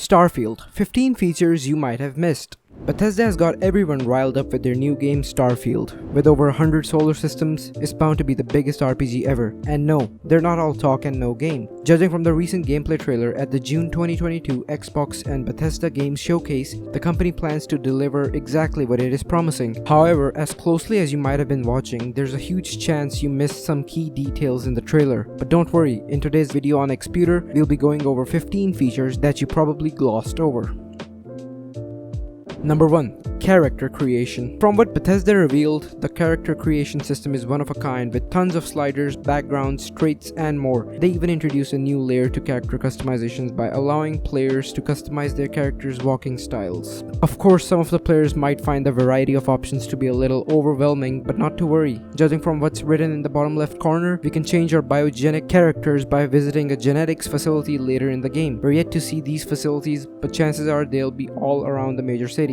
Starfield, 15 features you might have missed. Bethesda has got everyone riled up with their new game Starfield. With over 100 solar systems, it's bound to be the biggest RPG ever. And no, they're not all talk and no game. Judging from the recent gameplay trailer at the June 2022 Xbox and Bethesda Game Showcase, the company plans to deliver exactly what it is promising. However, as closely as you might have been watching, there's a huge chance you missed some key details in the trailer. But don't worry, in today's video on eXputer, we'll be going over 15 features that you probably glossed over. Number 1. Character creation. From what Bethesda revealed, the character creation system is one of a kind with tons of sliders, backgrounds, traits, and more. They even introduced a new layer to character customizations by allowing players to customize their characters' walking styles. Of course, some of the players might find the variety of options to be a little overwhelming, but not to worry. Judging from what's written in the bottom left corner, we can change our biogenic characters by visiting a genetics facility later in the game. We're yet to see these facilities, but chances are they'll be all around the major cities.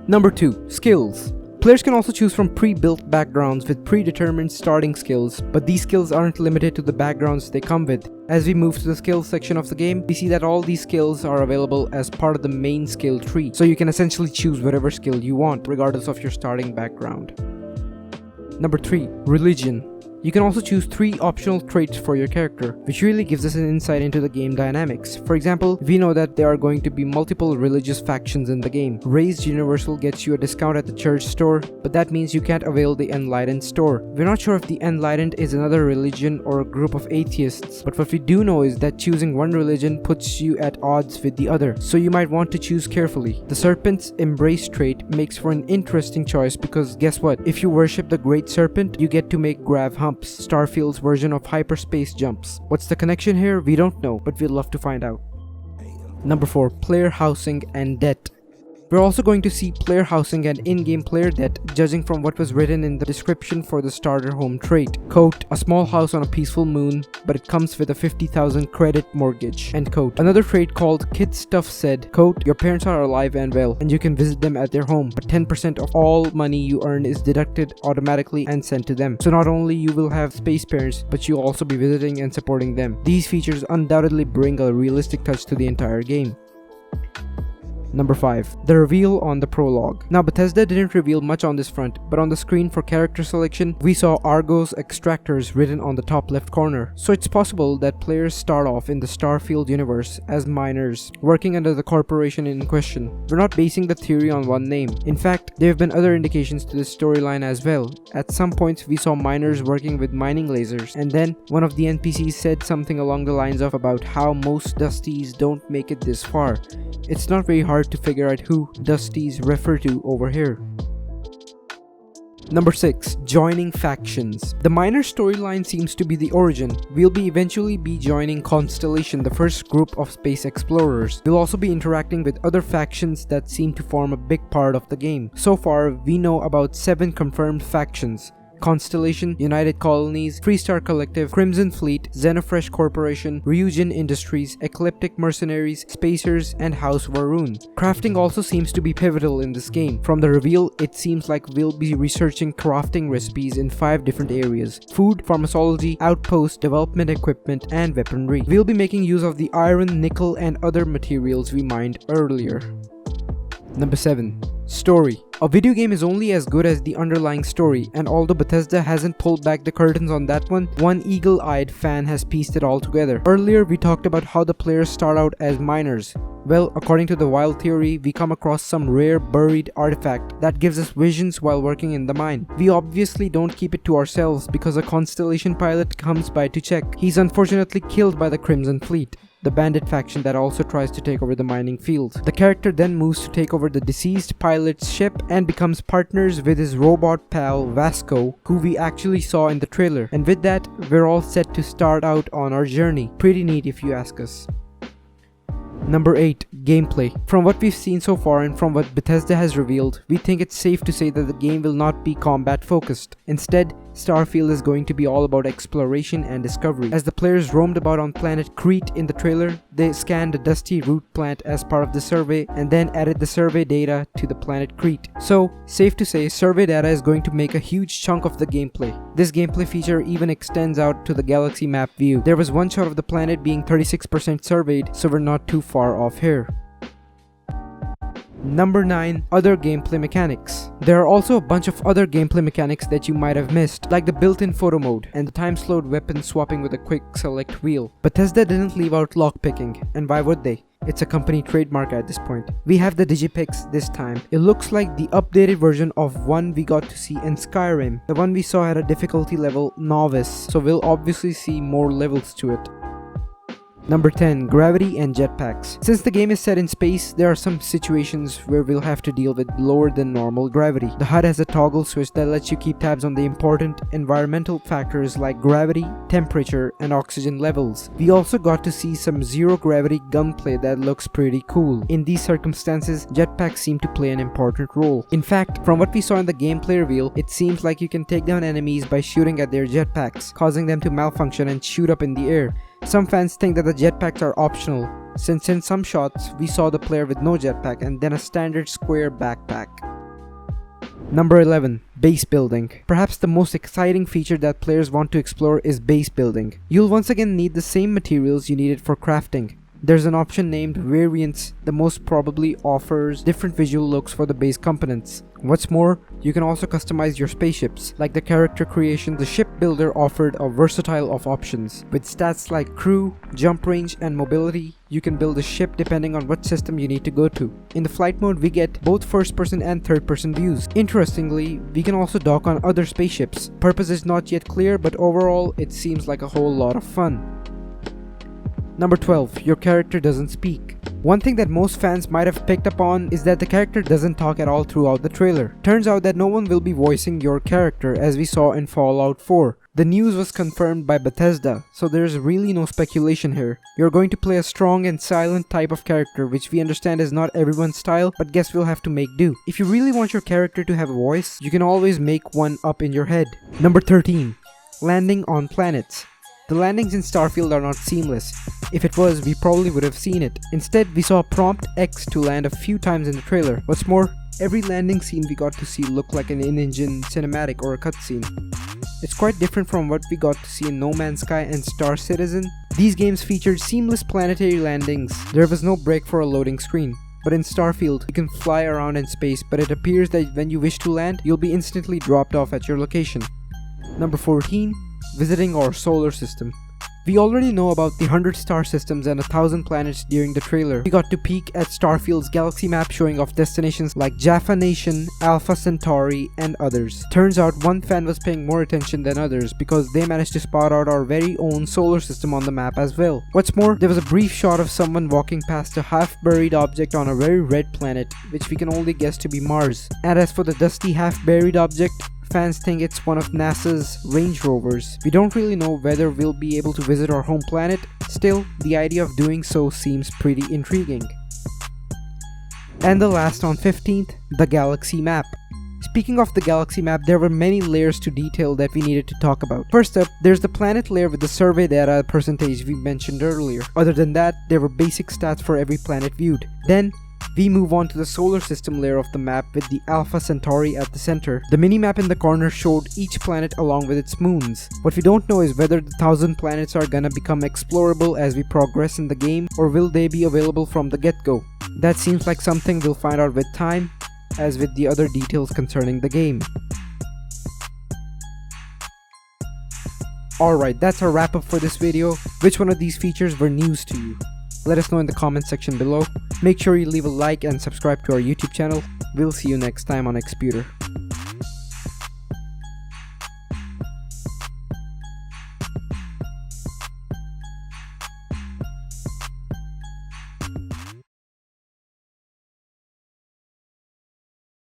Number 2. Skills. Players can also choose from pre-built backgrounds with predetermined starting skills, but these skills aren't limited to the backgrounds they come with. As we move to the skills section of the game, we see that all these skills are available as part of the main skill tree, so you can essentially choose whatever skill you want, regardless of your starting background. Number 3. Religion. You can also choose 3 optional traits for your character, which really gives us an insight into the game dynamics. For example, we know that there are going to be multiple religious factions in the game. Raised Universal gets you a discount at the church store, but that means you can't avail the Enlightened store. We're not sure if the Enlightened is another religion or a group of atheists, but what we do know is that choosing one religion puts you at odds with the other, so you might want to choose carefully. The Serpent's Embrace trait makes for an interesting choice because guess what? If you worship the Great Serpent, you get to make grav humps, Starfield's version of hyperspace jumps. What's the connection here? We don't know, but we'd love to find out. Number 4. Player housing and debt. We're also going to see player housing and in-game player debt, judging from what was written in the description for the starter home trait. Quote, a small house on a peaceful moon, but it comes with a 50,000 credit mortgage. End quote. Another trait called Kid Stuff said, quote, your parents are alive and well, and you can visit them at their home, but 10% of all money you earn is deducted automatically and sent to them. So not only you will have space parents, but you'll also be visiting and supporting them. These features undoubtedly bring a realistic touch to the entire game. Number 5. The reveal on the prologue. Now Bethesda didn't reveal much on this front, but on the screen for character selection, we saw Argo's extractors written on the top left corner. So it's possible that players start off in the Starfield universe as miners, working under the corporation in question. We're not basing the theory on one name. In fact, there have been other indications to this storyline as well. At some points we saw miners working with mining lasers, and then one of the NPCs said something along the lines of about how most Dusties don't make it this far. It's not very hard to figure out who Dusties refer to over here. Number 6. Joining factions. The miner storyline seems to be the origin. We'll eventually be joining Constellation, the first group of space explorers. We'll also be interacting with other factions that seem to form a big part of the game. So far, we know about 7 confirmed factions. Constellation, United Colonies, Freestar Collective, Crimson Fleet, Xenofresh Corporation, Ryujin Industries, Ecliptic Mercenaries, Spacers, and House Varun. Crafting also seems to be pivotal in this game. From the reveal, it seems like we'll be researching crafting recipes in 5 different areas: food, pharmacology, outpost, development equipment, and weaponry. We'll be making use of the iron, nickel, and other materials we mined earlier. Number 7. Story. A video game is only as good as the underlying story, and although Bethesda hasn't pulled back the curtains on that one eagle-eyed fan has pieced it all together. Earlier we talked about how the players start out as miners. Well, according to the wild theory, we come across some rare buried artifact that gives us visions while working in the mine. We obviously don't keep it to ourselves because a Constellation pilot comes by to check. He's unfortunately killed by the Crimson Fleet, the bandit faction that also tries to take over the mining field. The character then moves to take over the deceased pilot's ship and becomes partners with his robot pal Vasco, who we actually saw in the trailer. And with that, we're all set to start out on our journey. Pretty neat if you ask us. Number 8. Gameplay. From what we've seen so far and from what Bethesda has revealed, we think it's safe to say that the game will not be combat focused. Instead, Starfield is going to be all about exploration and discovery. As the players roamed about on planet Crete in the trailer, they scanned a dusty root plant as part of the survey and then added the survey data to the planet Crete. So, safe to say, survey data is going to make a huge chunk of the gameplay. This gameplay feature even extends out to the galaxy map view. There was one shot of the planet being 36% surveyed, so we're not too far off here. Number 9. Other gameplay mechanics. There are also a bunch of other gameplay mechanics that you might have missed, like the built-in photo mode and the time-slowed weapon swapping with a quick select wheel. Bethesda didn't leave out lockpicking, and why would they? It's a company trademark at this point. We have the Jetpacks this time. It looks like the updated version of one we got to see in Skyrim. The one we saw had a difficulty level Novice, so we'll obviously see more levels to it. Number 10. Gravity and jetpacks. Since the game is set in space, there are some situations where we'll have to deal with lower than normal gravity. The HUD has a toggle switch that lets you keep tabs on the important environmental factors like gravity, temperature, and oxygen levels. We also got to see some zero gravity gunplay that looks pretty cool. In these circumstances, jetpacks seem to play an important role. In fact, from what we saw in the gameplay reveal, it seems like you can take down enemies by shooting at their jetpacks, causing them to malfunction and shoot up in the air. Some fans think that the jetpacks are optional, since in some shots we saw the player with no jetpack and then a standard square backpack. Number 11. Base building. Perhaps the most exciting feature that players want to explore is base building. You'll once again need the same materials you needed for crafting. There's an option named Variants that most probably offers different visual looks for the base components. What's more, you can also customize your spaceships. Like the character creation, the ship builder offered a versatile of options. With stats like crew, jump range, and mobility, you can build a ship depending on what system you need to go to. In the flight mode, we get both first person and third person views. Interestingly, we can also dock on other spaceships. Purpose is not yet clear, but overall, it seems like a whole lot of fun. Number 12. Your character doesn't speak. One thing that most fans might have picked up on is that the character doesn't talk at all throughout the trailer. Turns out that no one will be voicing your character as we saw in Fallout 4. The news was confirmed by Bethesda, so there's really no speculation here. You're going to play a strong and silent type of character, which we understand is not everyone's style, but guess we'll have to make do. If you really want your character to have a voice, you can always make one up in your head. Number 13. Landing on planets. The landings in Starfield are not seamless. If it was, we probably would have seen it. Instead, we saw prompt X to land a few times in the trailer. What's more, every landing scene we got to see looked like an in-engine cinematic or a cutscene. It's quite different from what we got to see in No Man's Sky and Star Citizen. These games featured seamless planetary landings. There was no break for a loading screen. But in Starfield, you can fly around in space, but it appears that when you wish to land, you'll be instantly dropped off at your location. Number 14. Visiting our solar system. We already know about the 100 star systems and 1,000 planets during the trailer. We got to peek at Starfield's galaxy map showing off destinations like Jaffa Nation, Alpha Centauri, and others. Turns out one fan was paying more attention than others because they managed to spot out our very own solar system on the map as well. What's more, there was a brief shot of someone walking past a half-buried object on a very red planet, which we can only guess to be Mars. And as for the dusty half-buried object, fans think it's one of NASA's Range Rovers. We don't really know whether we'll be able to visit our home planet. Still, the idea of doing so seems pretty intriguing. And the last on 15th, the galaxy map. Speaking of the galaxy map, there were many layers to detail that we needed to talk about. First up, there's the planet layer with the survey data percentage we mentioned earlier. Other than that, there were basic stats for every planet viewed. Then, we move on to the solar system layer of the map with the Alpha Centauri at the center. The minimap in the corner showed each planet along with its moons. What we don't know is whether the 1,000 planets are gonna become explorable as we progress in the game, or will they be available from the get-go. That seems like something we'll find out with time, as with the other details concerning the game. Alright, that's our wrap up for this video. Which one of these features were news to you? Let us know in the comment section below. Make sure you leave a like and subscribe to our YouTube channel. We'll see you next time on eXputer.